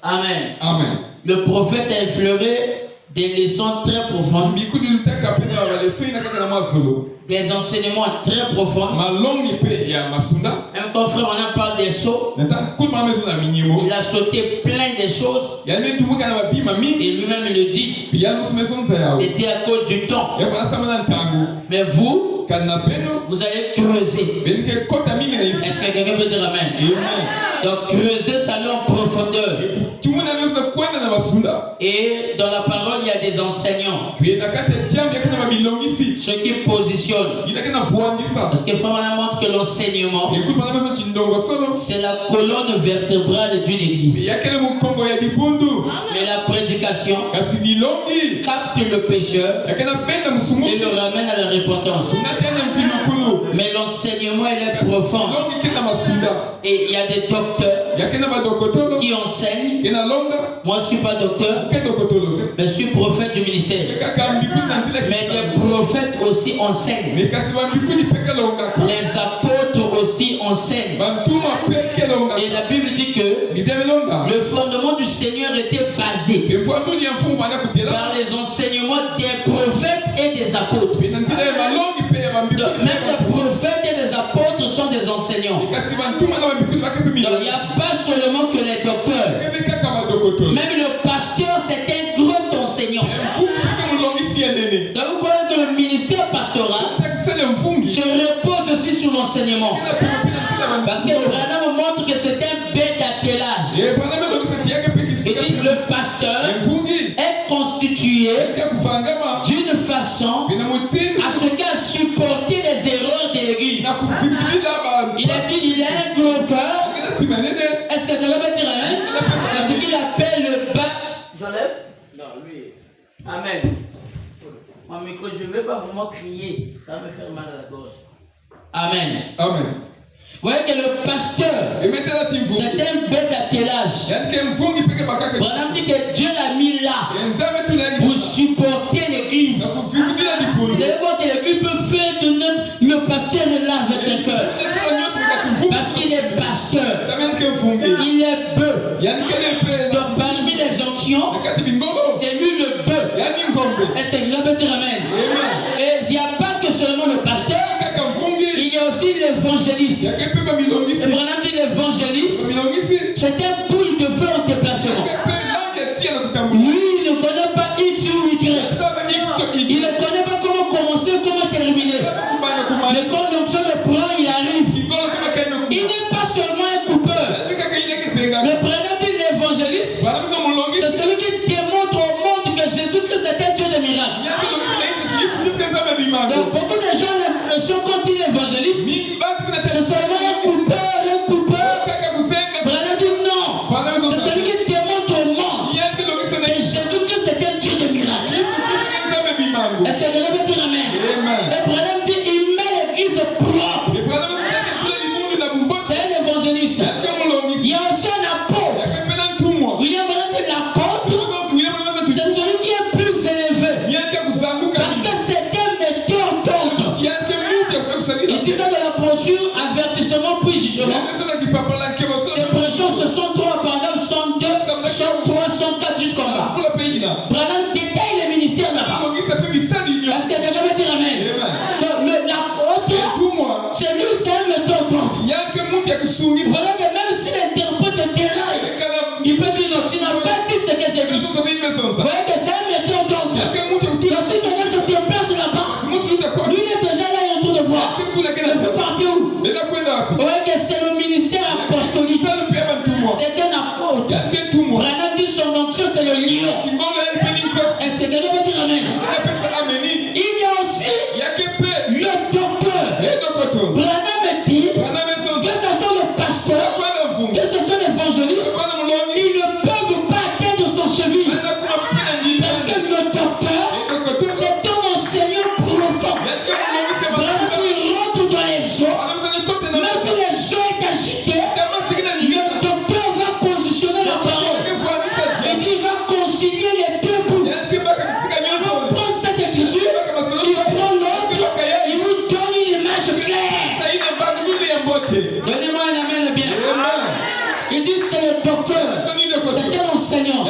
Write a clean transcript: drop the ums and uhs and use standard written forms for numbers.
Amen. Amen. Le prophète a effleuré des leçons très profondes, des enseignements très profonds. Même quand frère on parle des sauts, il a sauté plein de choses. Et lui-même il le dit. C'était à cause du temps. Mais vous allez creuser. Est-ce que quelqu'un peut dire amen? Donc creuser, ça allait en profondeur. Et dans la parole, il y a des enseignants. Ceux qui positionnent. Parce que frère montre que l'enseignement, c'est la colonne vertébrale d'une église. Mais la prédication capte le pécheur et le ramène à la repentance. Mais l'enseignement, il est profond. Et il y a des docteurs qui enseignent. Moi, je ne suis pas docteur, mais je suis prophète du ministère. Mais les prophètes aussi enseignent. Les apôtres aussi enseignent. Et la Bible dit que le fondement du Seigneur était basé par les enseignements des prophètes et des apôtres. Donc, même les prophètes et les apôtres sont des enseignants. Donc, il n'y a pas seulement que les docteurs. Même le pasteur, c'est un grand enseignant. Donc, vous voyez que le ministère pastoral se repose aussi sur l'enseignement. Parce que Branham montre que c'est un bête d'attelage. Et dit que le pasteur est constitué d'une façon à ce qu'à supporter les erreurs de l'église. Il a dit qu'il a un gros cœur. Est-ce que tu veux me dire amen? C'est ce qu'il appelle le bas. J'enlève? Non, lui. Amen. Mon micro, je ne vais pas vraiment crier. Ça va me faire mal à la gorge. Amen. Amen. Vous voyez que le pasteur, c'est un bête d'attelage. Branham dit que Dieu l'a mis là pour supporter l'église. Vous allez voir que l'église peut faire de même. Le pasteur est là avec un cœur. Parce qu'il est pasteur. Il est bœuf. Donc parmi les onctions, c'est lui le bœuf. Est-ce que vous avez dit amen? Et il n'y a pas que seulement le pasteur. Il y a aussi l'évangéliste. Et Branham dit l'évangéliste, c'est un boule de feu en déplacement. Lui, il ne connaît pas X ou Y. Il ne connaît pas comment commencer, comment terminer. Mais quand l'onction le prend, il arrive. Il n'est pas seulement un coupeur. Mais Branham dit l'évangéliste, c'est celui qui démontre au monde que Jésus-Christ est un Dieu de miracles. Donc beaucoup de gens ont l'impression quand il est évangéliste, c'est seulement un coupeur. Branham dit non. C'est celui qui démontre au monde que Jésus-Christ est un Dieu de miracles. Est-ce que vous allez dire amen? Et Branham dit il met l'église propre. C'est un évangéliste. Il y a aussi un apôtre. William Branham dit l'apôtre, c'est celui qui est plus élevé. Parce que c'est un metteur d'ordre. Il dit ça dans la brochure avertissement puis jugement. Les brochures ce sont 3 pendant 102, 103, 104 jusqu'en bas. Branham détaille les ministères là-bas. Est-ce que quelqu'un veut dire amen? Donc l'apôtre, c'est lui, c'est un metteur d'ordre. Voilà que même si l'interprète déraille, il peut dire non, tu n'as pas dit ce que j'ai dit. Vous voyez que c'est un metteur d'ordre. Donc si quelqu'un se déplace là-bas, lui il est déjà là, il est en train de voir. Il faut partir où? Vous voyez que c'est le ministère apostolique. C'est un apôtre. Branham dit son onction c'est le lion. Est-ce que quelqu'un veut dire amen? Il y a aussi le docteur. Branham dit que ce soit le pasteur, que ce soit l'évangéliste, ils ne peuvent pas atteindre son cheville. Parce que le docteur, c'est un enseignant profond. Branham il rentre dans les eaux. Même si les eaux est agitées, le docteur va positionner la parole. Et il va concilier les deux bouts. Il va prendre cette écriture, il prend l'autre, il vous donne une image claire. Donnez-moi un amen bien. Il dit c'est le docteur, c'est un enseignant.